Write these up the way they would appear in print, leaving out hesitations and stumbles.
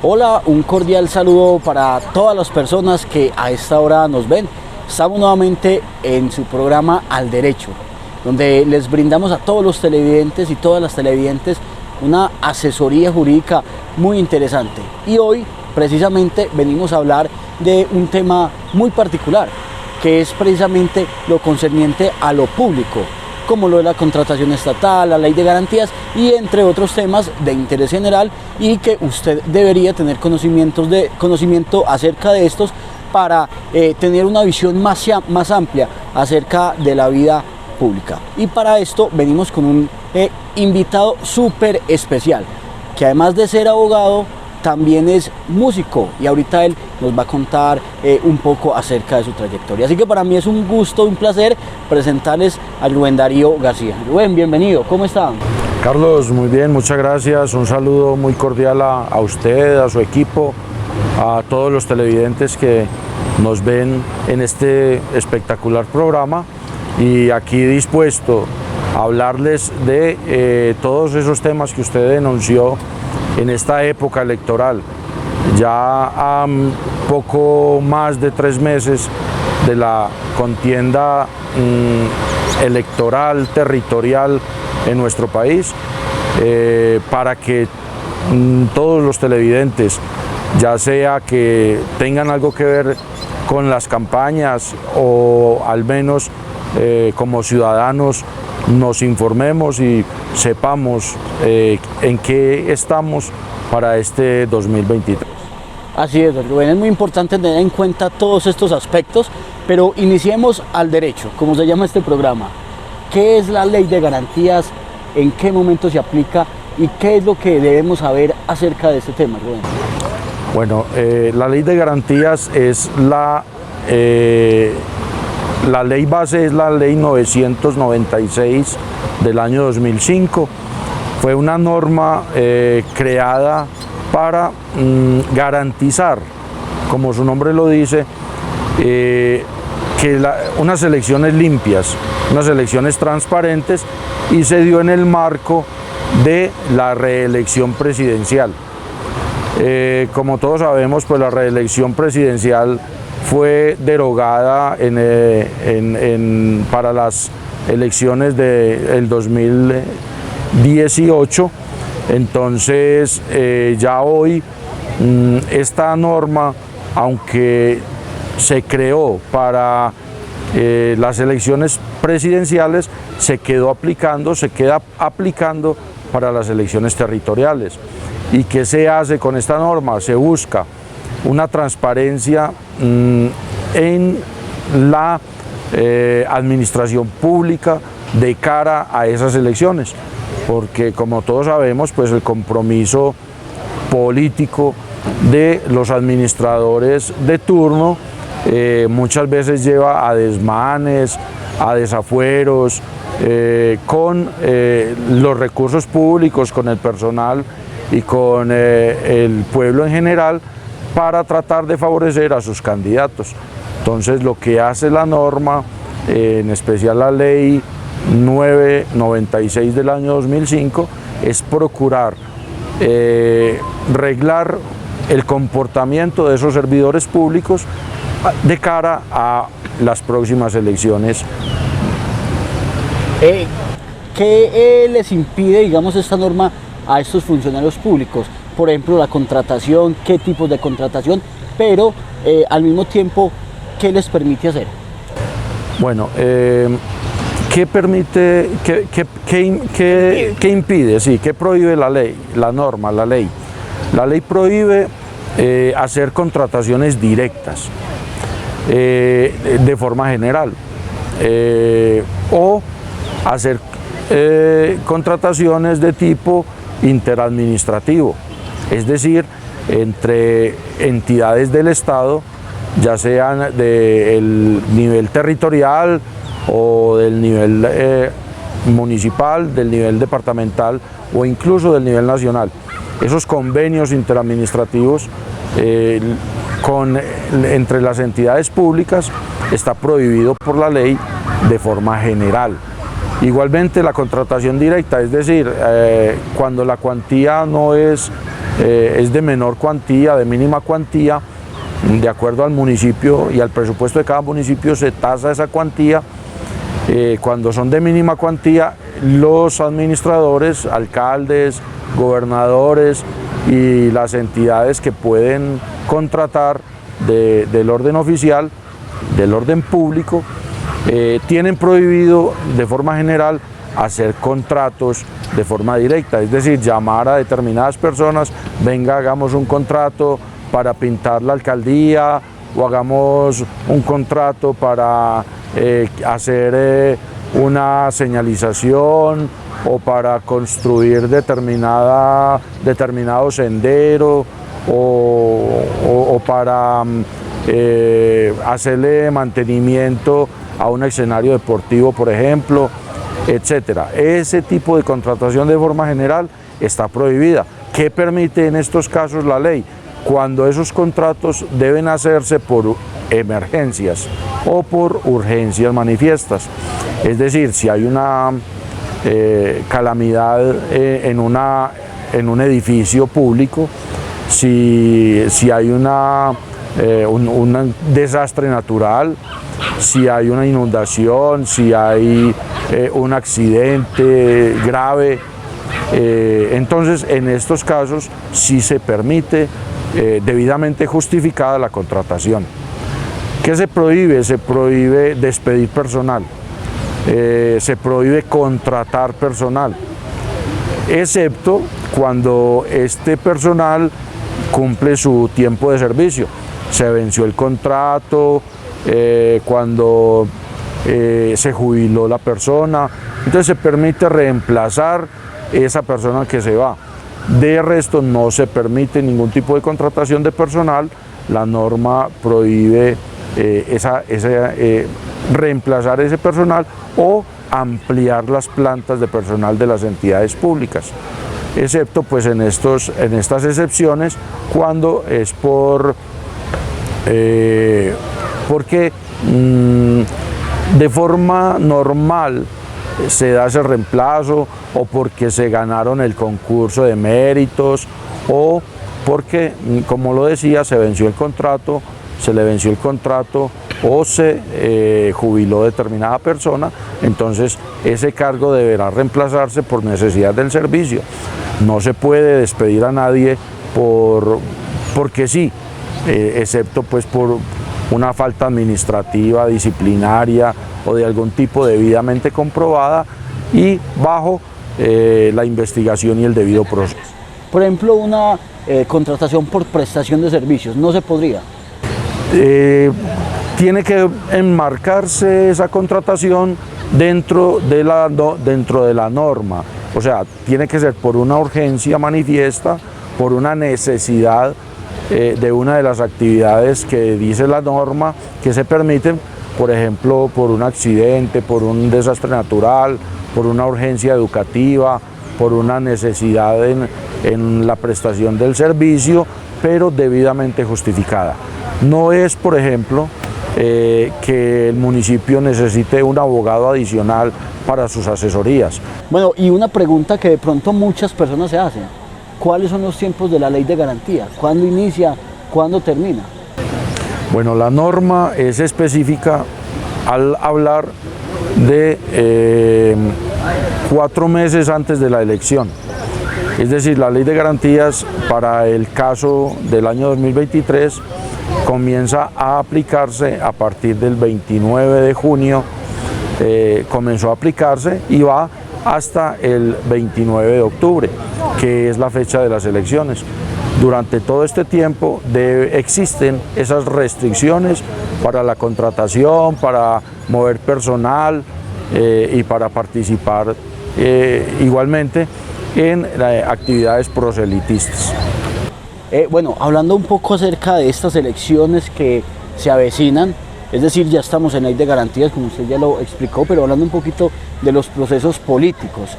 Hola, un cordial saludo para todas las personas que a esta hora nos ven. Estamos nuevamente en su programa Al Derecho, donde les brindamos a todos los televidentes y todas las televidentes una asesoría jurídica muy interesante. Y hoy precisamente venimos a hablar de un tema muy particular, que es precisamente lo concerniente a lo público, como lo de la contratación estatal, la ley de garantías y entre otros temas de interés general, y que usted debería tener conocimiento acerca de estos para tener una visión más amplia acerca de la vida pública. Y para esto venimos con un invitado súper especial, que además de ser abogado, también es músico, y ahorita él nos va a contar un poco acerca de su trayectoria. Así que para mí es un gusto, un placer presentarles a Rubén Darío García. Rubén, bienvenido, ¿cómo está? Carlos, muy bien, muchas gracias. Un saludo muy cordial a usted, a su equipo, a todos los televidentes que nos ven en este espectacular programa, y aquí dispuesto a hablarles de todos esos temas que usted denunció en esta época electoral. Ya a poco más de 3 meses de la contienda electoral, territorial en nuestro país, para que todos los televidentes, ya sea que tengan algo que ver con las campañas o al menos como ciudadanos, nos informemos y sepamos en qué estamos para este 2023. Así es, Rubén, es muy importante tener en cuenta todos estos aspectos, pero iniciemos al derecho, como se llama este programa. ¿Qué es la ley de garantías? ¿En qué momento se aplica? ¿Y qué es lo que debemos saber acerca de este tema, Rubén? Bueno, la ley de garantías es la ley base, es la ley 996 del año 2005. Fue una norma creada para garantizar, como su nombre lo dice, unas elecciones limpias, unas elecciones transparentes, y se dio en el marco de la reelección presidencial. Como todos sabemos, pues la reelección presidencial fue derogada para las elecciones del 2018. Entonces ya hoy esta norma, aunque se creó para las elecciones presidenciales, se queda aplicando para las elecciones territoriales. ¿Y qué se hace con esta norma? Se busca una transparencia en la administración pública de cara a esas elecciones, porque como todos sabemos, pues el compromiso político de los administradores de turno muchas veces lleva a desmanes, a desafueros con los recursos públicos, con el personal y con el pueblo en general, para tratar de favorecer a sus candidatos. Entonces, lo que hace la norma, en especial la ley 996 del año 2005, es procurar reglar el comportamiento de esos servidores públicos de cara a las próximas elecciones. ¿Qué les impide, digamos, esta norma a estos funcionarios públicos? Por ejemplo, la contratación, qué tipos de contratación, pero al mismo tiempo, ¿qué les permite hacer? Bueno, ¿qué permite, qué impide? Sí, ¿qué prohíbe la ley, la norma, la ley? La ley prohíbe hacer contrataciones directas de forma general, o hacer contrataciones de tipo interadministrativo, es decir, entre entidades del Estado, ya sean del nivel territorial o del nivel municipal, del nivel departamental o incluso del nivel nacional. Esos convenios interadministrativos entre las entidades públicas está prohibido por la ley de forma general. Igualmente la contratación directa, es decir, cuando la cuantía no es es de menor cuantía, de mínima cuantía, de acuerdo al municipio y al presupuesto de cada municipio se tasa esa cuantía. Cuando son de mínima cuantía, los administradores, alcaldes, gobernadores y las entidades que pueden contratar del orden oficial, del orden público, tienen prohibido de forma general hacer contratos de forma directa, es decir, llamar a determinadas personas, venga, hagamos un contrato para pintar la alcaldía o hagamos un contrato para hacer una señalización o para construir determinado sendero o para hacerle mantenimiento a un escenario deportivo, por ejemplo, etcétera. Ese tipo de contratación de forma general está prohibida. ¿Qué permite en estos casos la ley? Cuando esos contratos deben hacerse por emergencias o por urgencias manifiestas. Es decir, si hay una calamidad en un edificio público, si hay un desastre natural, si hay una inundación, si hay un accidente grave, entonces en estos casos sí se permite debidamente justificada la contratación. ¿Qué se prohíbe? Se prohíbe despedir personal, se prohíbe contratar personal, excepto cuando este personal cumple su tiempo de servicio. Se venció el contrato, cuando se jubiló la persona, entonces se permite reemplazar esa persona que se va. De resto no se permite ningún tipo de contratación de personal, la norma prohíbe reemplazar ese personal o ampliar las plantas de personal de las entidades públicas, excepto pues en estas excepciones cuando es porque de forma normal se da ese reemplazo o porque se ganaron el concurso de méritos o porque, como lo decía, se venció el contrato, se le venció el contrato o se jubiló determinada persona, entonces ese cargo deberá reemplazarse por necesidad del servicio. No se puede despedir a nadie porque sí, excepto pues por una falta administrativa, disciplinaria o de algún tipo debidamente comprobada y bajo la investigación y el debido proceso. Por ejemplo, una contratación por prestación de servicios, ¿no se podría? Tiene que enmarcarse esa contratación dentro de la norma, o sea, tiene que ser por una urgencia manifiesta, por una necesidad de una de las actividades que dice la norma que se permiten, por ejemplo, por un accidente, por un desastre natural, por una urgencia educativa, por una necesidad en la prestación del servicio, pero debidamente justificada. No es, por ejemplo, que el municipio necesite un abogado adicional para sus asesorías. Bueno, y una pregunta que de pronto muchas personas se hacen: ¿cuáles son los tiempos de la ley de garantía? ¿Cuándo inicia? ¿Cuándo termina? Bueno, la norma es específica al hablar de 4 meses antes de la elección. Es decir, la ley de garantías para el caso del año 2023 comienza a aplicarse a partir del 29 de junio, comenzó a aplicarse y va hasta el 29 de octubre, que es la fecha de las elecciones. Durante todo este tiempo existen esas restricciones para la contratación, para mover personal y para participar igualmente en actividades proselitistas. Bueno, hablando un poco acerca de estas elecciones que se avecinan, es decir, ya estamos en ley de garantías, como usted ya lo explicó, pero hablando un poquito de los procesos políticos.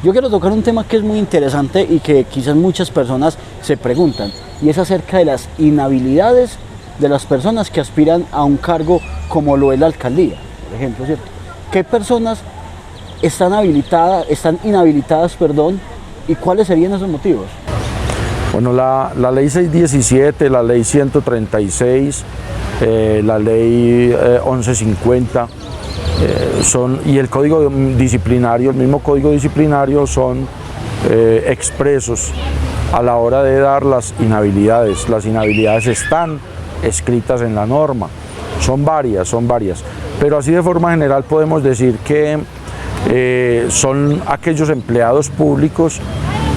Yo quiero tocar un tema que es muy interesante y que quizás muchas personas se preguntan, y es acerca de las inhabilidades de las personas que aspiran a un cargo como lo es la alcaldía, por ejemplo, ¿cierto? ¿Qué personas están inhabilitadas, y cuáles serían esos motivos? Bueno, la ley 617, la ley 136, la ley 1150 y el código disciplinario, el mismo código disciplinario son expresos a la hora de dar las inhabilidades. Las inhabilidades están escritas en la norma, son varias, pero así de forma general podemos decir que son aquellos empleados públicos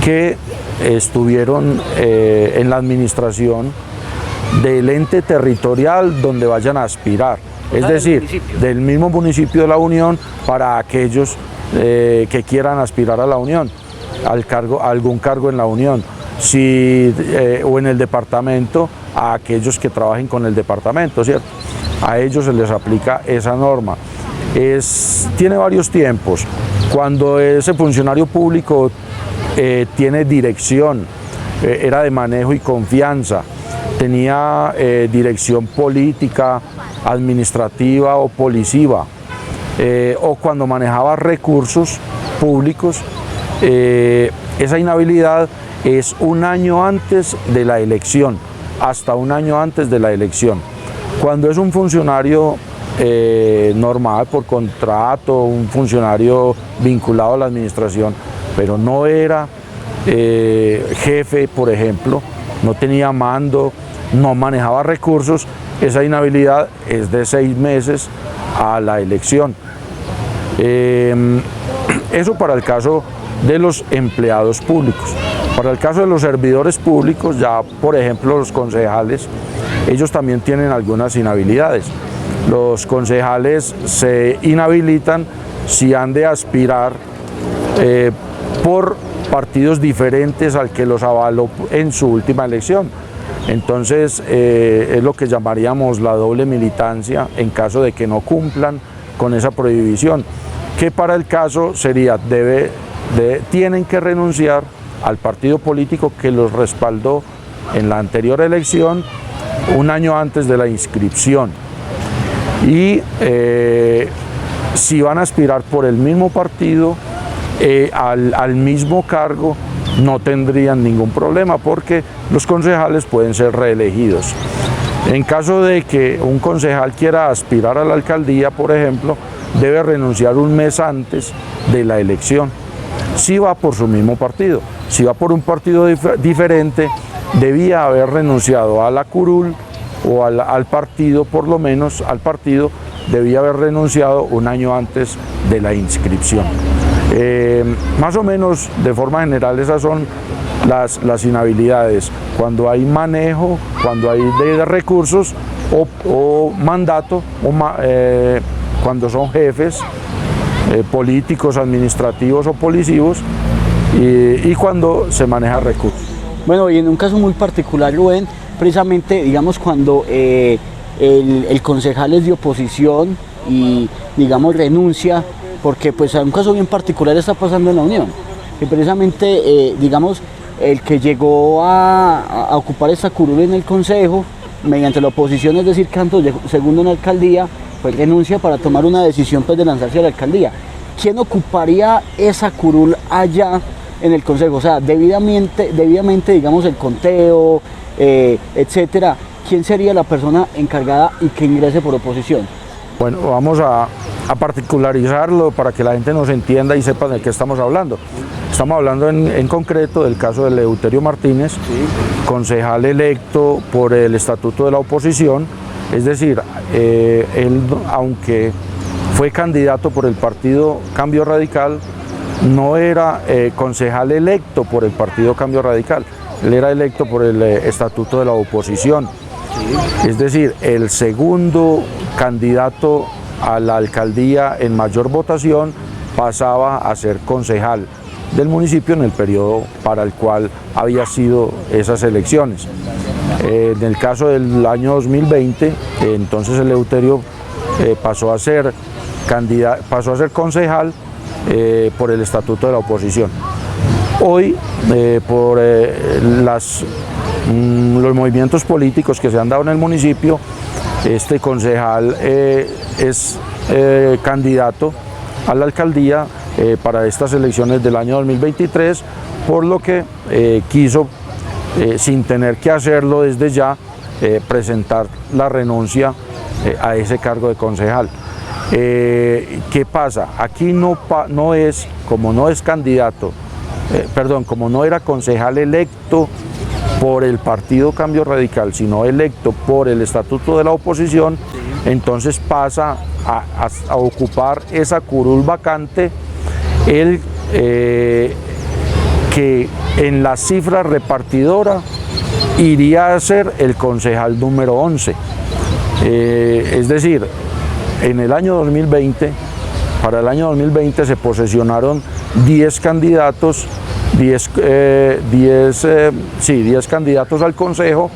que estuvieron en la administración del ente territorial donde vayan a aspirar, es decir, del mismo municipio de la Unión para aquellos que quieran aspirar a la Unión, a algún cargo en la Unión, o en el departamento, a aquellos que trabajen con el departamento, ¿cierto? A ellos se les aplica esa norma. Tiene varios tiempos. Cuando ese funcionario público tiene dirección, era de manejo y confianza, tenía dirección política, administrativa o policiva, o cuando manejaba recursos públicos, esa inhabilidad es un año antes de la elección, hasta un año antes de la elección. Cuando es un funcionario normal, por contrato, un funcionario vinculado a la administración, pero no era jefe, por ejemplo, no tenía mando, no manejaba recursos, esa inhabilidad es de 6 meses a la elección. Eso para el caso de los empleados públicos. Para el caso de los servidores públicos, ya por ejemplo los concejales, ellos también tienen algunas inhabilidades. Los concejales se inhabilitan si han de aspirar por partidos diferentes al que los avaló en su última elección. Entonces es lo que llamaríamos la doble militancia en caso de que no cumplan con esa prohibición, que para el caso sería, tienen que renunciar al partido político que los respaldó en la anterior elección un año antes de la inscripción. Y si van a aspirar por el mismo partido, al mismo cargo, no tendrían ningún problema porque los concejales pueden ser reelegidos. En caso de que un concejal quiera aspirar a la alcaldía, por ejemplo, debe renunciar un mes antes de la elección. Si va por su mismo partido, si va por un partido diferente, debía haber renunciado a la curul o al partido, por lo menos al partido, debía haber renunciado un año antes de la inscripción. Más o menos, de forma general, esas son las inhabilidades. Cuando hay manejo, cuando hay de recursos o mandato, cuando son jefes políticos, administrativos o policivos, y cuando se maneja recursos. Bueno, y en un caso muy particular, Rubén, precisamente, digamos, cuando el concejal es de oposición y, digamos, renuncia, porque pues un caso bien particular está pasando en la Unión, que precisamente, digamos, el que llegó a ocupar esta curul en el Consejo, mediante la oposición, es decir, Cantos segundo en la alcaldía, pues renuncia para tomar una decisión pues, de lanzarse a la alcaldía. ¿Quién ocuparía esa curul allá en el Consejo? O sea, debidamente digamos, el conteo, etcétera. ¿Quién sería la persona encargada y que ingrese por oposición? Bueno, vamos a particularizarlo para que la gente nos entienda y sepa de qué estamos hablando. Estamos hablando en concreto del caso de Eleuterio Martínez, sí, concejal electo por el Estatuto de la Oposición, es decir, él, aunque fue candidato por el partido Cambio Radical, no era concejal electo por el partido Cambio Radical, él era electo por el Estatuto de la Oposición. Sí. Es decir, el segundo candidato a la alcaldía en mayor votación pasaba a ser concejal del municipio en el periodo para el cual había sido esas elecciones. En el caso del año 2020, entonces Eleuterio pasó a ser concejal por el Estatuto de la Oposición. Hoy, por los movimientos políticos que se han dado en el municipio, este concejal es candidato a la alcaldía para estas elecciones del año 2023, por lo que quiso sin tener que hacerlo desde ya, presentar la renuncia a ese cargo de concejal. ¿Qué pasa? Aquí no es, como no es candidato, como no era concejal electo por el partido Cambio Radical, sino electo por el estatuto de la oposición, entonces pasa a ocupar esa curul vacante el que en la cifra repartidora iría a ser el concejal número 11. Es decir, en el año 2020, para el año 2020 se posesionaron 10 candidatos, 10 candidatos al consejo,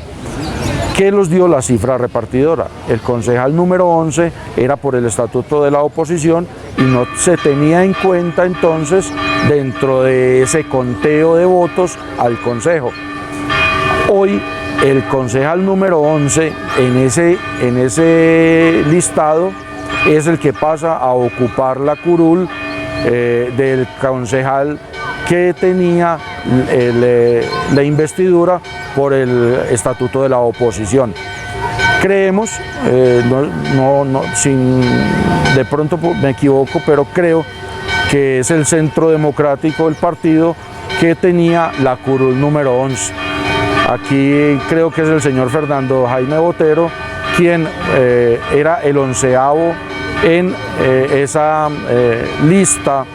que los dio la cifra repartidora. El concejal número 11 era por el estatuto de la oposición y no se tenía en cuenta entonces dentro de ese conteo de votos al consejo. Hoy el concejal número 11 en ese listado es el que pasa a ocupar la curul del concejal que tenía la investidura por el estatuto de la oposición. Creemos, de pronto me equivoco, pero creo que es el Centro Democrático del partido que tenía la curul número 11. Aquí creo que es el señor Fernando Jaime Botero quien era el 11º en esa lista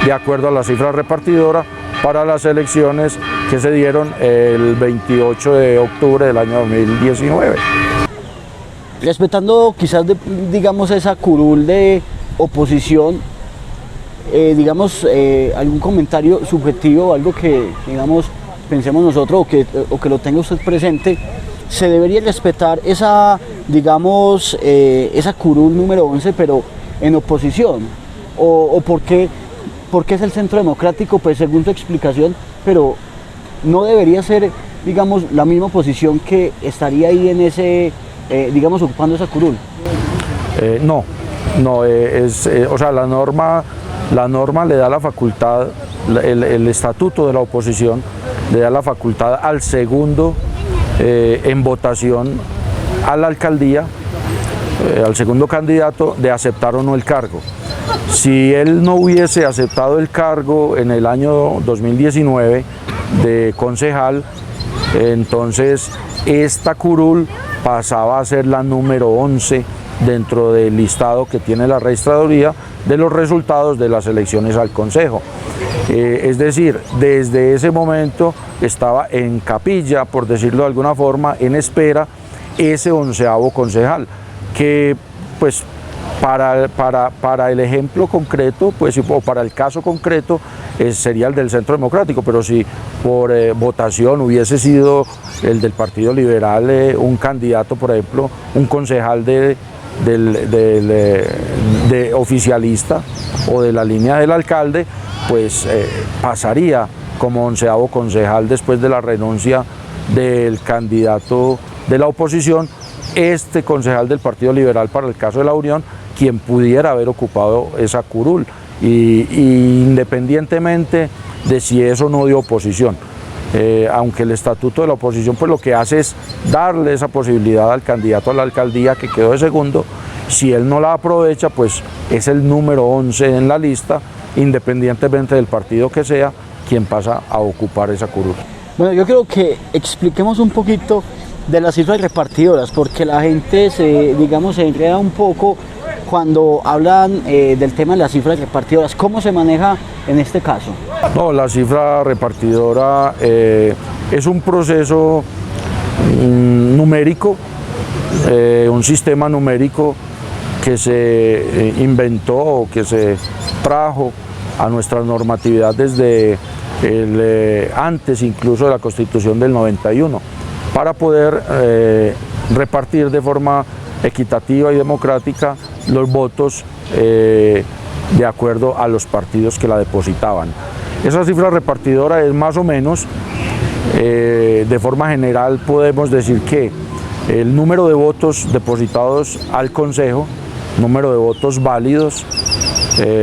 de acuerdo a la cifra repartidora para las elecciones que se dieron el 28 de octubre del año 2019. Respetando quizás, digamos, esa curul de oposición, digamos, algún comentario subjetivo, algo que, digamos, pensemos nosotros o que lo tenga usted presente, se debería respetar esa, digamos, esa curul número 11, pero en oposición, o por qué es el Centro Democrático, pues según tu explicación, pero no debería ser, digamos, la misma posición que estaría ahí en ese, digamos, ocupando esa curul. O sea, la norma le da la facultad, el estatuto de la oposición le da la facultad al segundo en votación a la alcaldía, al segundo candidato, de aceptar o no el cargo. Si él no hubiese aceptado el cargo en el año 2019 de concejal, entonces esta curul pasaba a ser la número 11 dentro del listado que tiene la registraduría de los resultados de las elecciones al consejo. Es decir, desde ese momento estaba en capilla, por decirlo de alguna forma, en espera ese 11º concejal, que pues para el ejemplo concreto, pues, o para el caso concreto, sería el del Centro Democrático, pero si por votación hubiese sido el del Partido Liberal un candidato, por ejemplo, un concejal de oficialista o de la línea del alcalde, pues pasaría como 11º concejal después de la renuncia del candidato de la oposición, este concejal del Partido Liberal para el caso de la Unión, quien pudiera haber ocupado esa curul, y independientemente de si eso no dio oposición. Aunque el estatuto de la oposición pues lo que hace es darle esa posibilidad al candidato a la alcaldía que quedó de segundo, si él no la aprovecha, pues es el número 11 en la lista, independientemente del partido que sea, quien pasa a ocupar esa curul. Bueno, yo creo que expliquemos un poquito de las cifras repartidoras, porque la gente se enreda un poco cuando hablan del tema de las cifras repartidoras. ¿Cómo se maneja en este caso? No, la cifra repartidora es un proceso numérico, un sistema numérico que se inventó o que se trajo a nuestra normatividad desde antes incluso de la Constitución del 91, para poder repartir de forma equitativa y democrática los votos de acuerdo a los partidos que la depositaban. Esa cifra repartidora es más o menos, de forma general podemos decir que el número de votos depositados al Consejo, número de votos válidos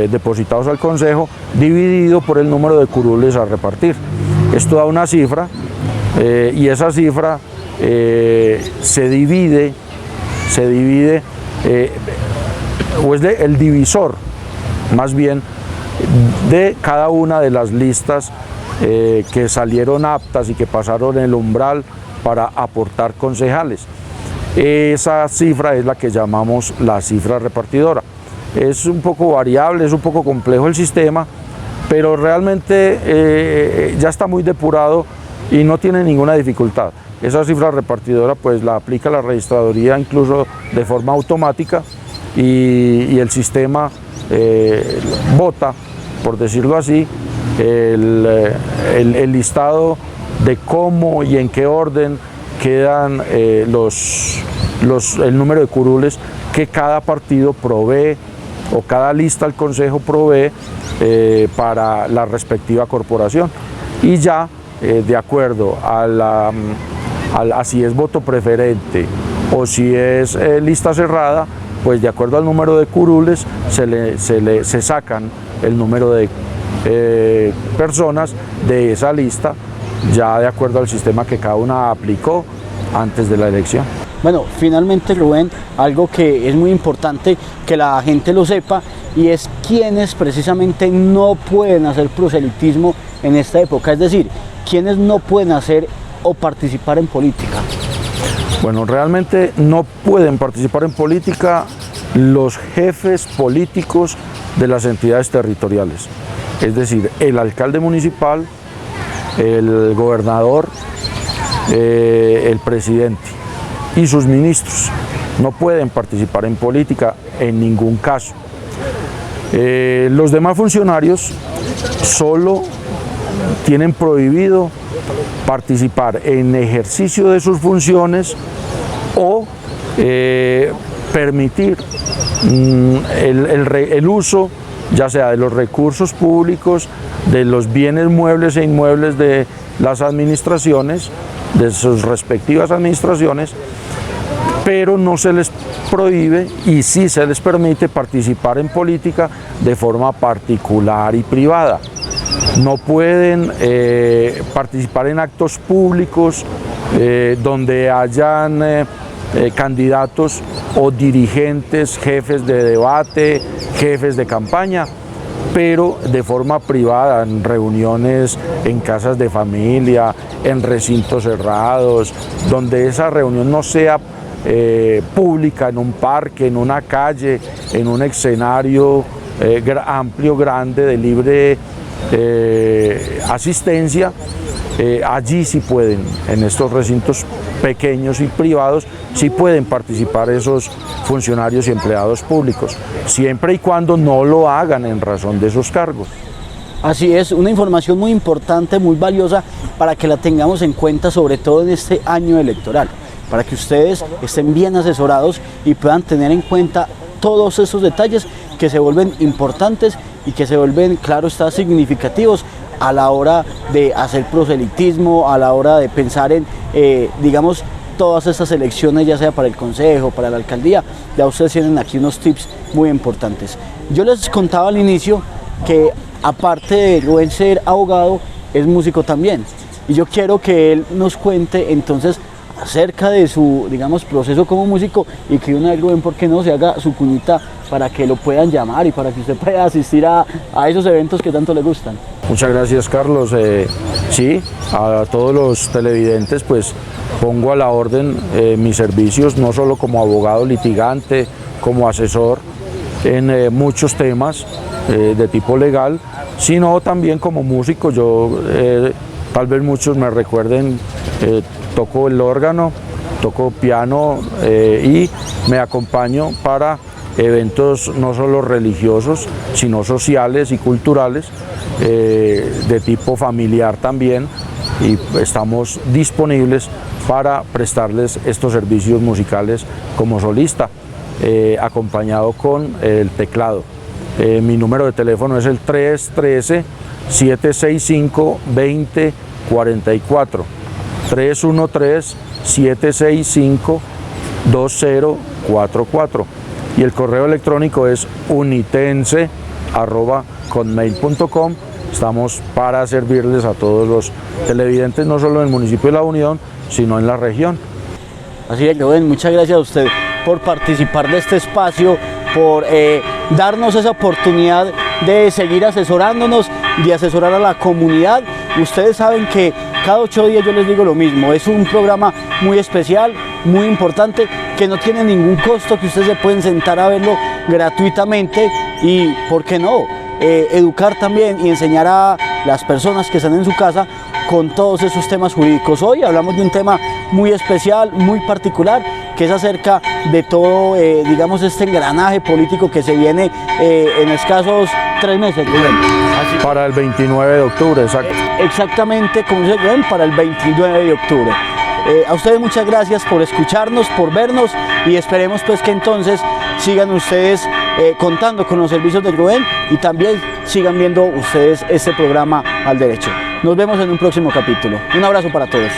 depositados al Consejo, dividido por el número de curules a repartir. Esto da una cifra y esa cifra se divide o es el divisor más bien de cada una de las listas que salieron aptas y que pasaron el umbral para aportar concejales. Esa cifra es la que llamamos la cifra repartidora. Es un poco variable, es un poco complejo el sistema, pero realmente ya está muy depurado y no tiene ninguna dificultad. Esa cifra repartidora pues la aplica la registraduría incluso de forma automática y el sistema bota, por decirlo así, el listado de cómo y en qué orden quedan el número de curules que cada partido provee o cada lista del consejo provee para la respectiva corporación. Y ya de acuerdo a si es voto preferente o si es lista cerrada, pues de acuerdo al número de curules se sacan el número de personas de esa lista, ya de acuerdo al sistema que cada una aplicó antes de la elección. Bueno, finalmente, Rubén, algo que es muy importante que la gente lo sepa, y es quienes precisamente no pueden hacer proselitismo en esta época, es decir, quienes no pueden hacer o participar en política. Bueno, realmente no pueden participar en política los jefes políticos de las entidades territoriales, es decir, el alcalde municipal, el gobernador, el presidente y sus ministros no pueden participar en política en ningún caso. Los demás funcionarios solo tienen prohibido participar en ejercicio de sus funciones o permitir el uso ya sea de los recursos públicos, de los bienes muebles e inmuebles de las administraciones, de sus respectivas administraciones, pero no se les prohíbe y sí se les permite participar en política de forma particular y privada. No pueden participar en actos públicos donde hayan candidatos o dirigentes, jefes de debate, jefes de campaña, pero de forma privada, en reuniones en casas de familia, en recintos cerrados, donde esa reunión no sea pública, en un parque, en una calle, en un escenario amplio, grande, de libre asistencia. Allí sí pueden, en estos recintos pequeños y privados, sí pueden participar esos funcionarios y empleados públicos, siempre y cuando no lo hagan en razón de esos cargos. Así es, una información muy importante, muy valiosa para que la tengamos en cuenta, sobre todo en este año electoral, para que ustedes estén bien asesorados y puedan tener en cuenta todos esos detalles que se vuelven importantes y que se vuelven, claro está, significativos a la hora de hacer proselitismo, a la hora de pensar en, digamos, todas estas elecciones, ya sea para el consejo, para la alcaldía. Ya ustedes tienen aquí unos tips muy importantes. Yo les contaba al inicio que aparte de Rubén ser abogado, es músico también. Y yo quiero que él nos cuente entonces acerca de su, digamos, proceso como músico, y que una vez, Rubén, ¿por qué no se haga su cuñita para que lo puedan llamar y para que usted pueda asistir a esos eventos que tanto le gustan? Muchas gracias, Carlos. Sí, a todos los televidentes pues pongo a la orden mis servicios, no solo como abogado litigante, como asesor en muchos temas de tipo legal, sino también como músico. Yo, tal vez muchos me recuerden, toco el órgano, toco piano y me acompaño para eventos no solo religiosos, sino sociales y culturales, de tipo familiar también, y estamos disponibles para prestarles estos servicios musicales como solista, acompañado con el teclado. Mi número de teléfono es el 313-765-2044, 313-765-2044, y el correo electrónico es unitense@hotmail.com, estamos para servirles a todos los televidentes, no solo en el municipio de La Unión, sino en la región. Así es, Rubén, muchas gracias a usted por participar de este espacio, por darnos esa oportunidad de seguir asesorándonos, de asesorar a la comunidad. Ustedes saben que cada 8 días yo les digo lo mismo, es un programa muy especial, muy importante, que no tiene ningún costo, que ustedes se pueden sentar a verlo gratuitamente y, ¿por qué no?, educar también y enseñar a las personas que están en su casa con todos esos temas jurídicos. Hoy hablamos de un tema muy especial, muy particular, que es acerca de todo, digamos, este engranaje político que se viene en escasos 3 meses. Así. Para el 29 de octubre, exacto. Exactamente, como dice Rubén, para el 29 de octubre. A ustedes muchas gracias por escucharnos, por vernos, y esperemos pues que entonces sigan ustedes contando con los servicios de Rubén y también sigan viendo ustedes este programa Al Derecho. Nos vemos en un próximo capítulo. Un abrazo para todos.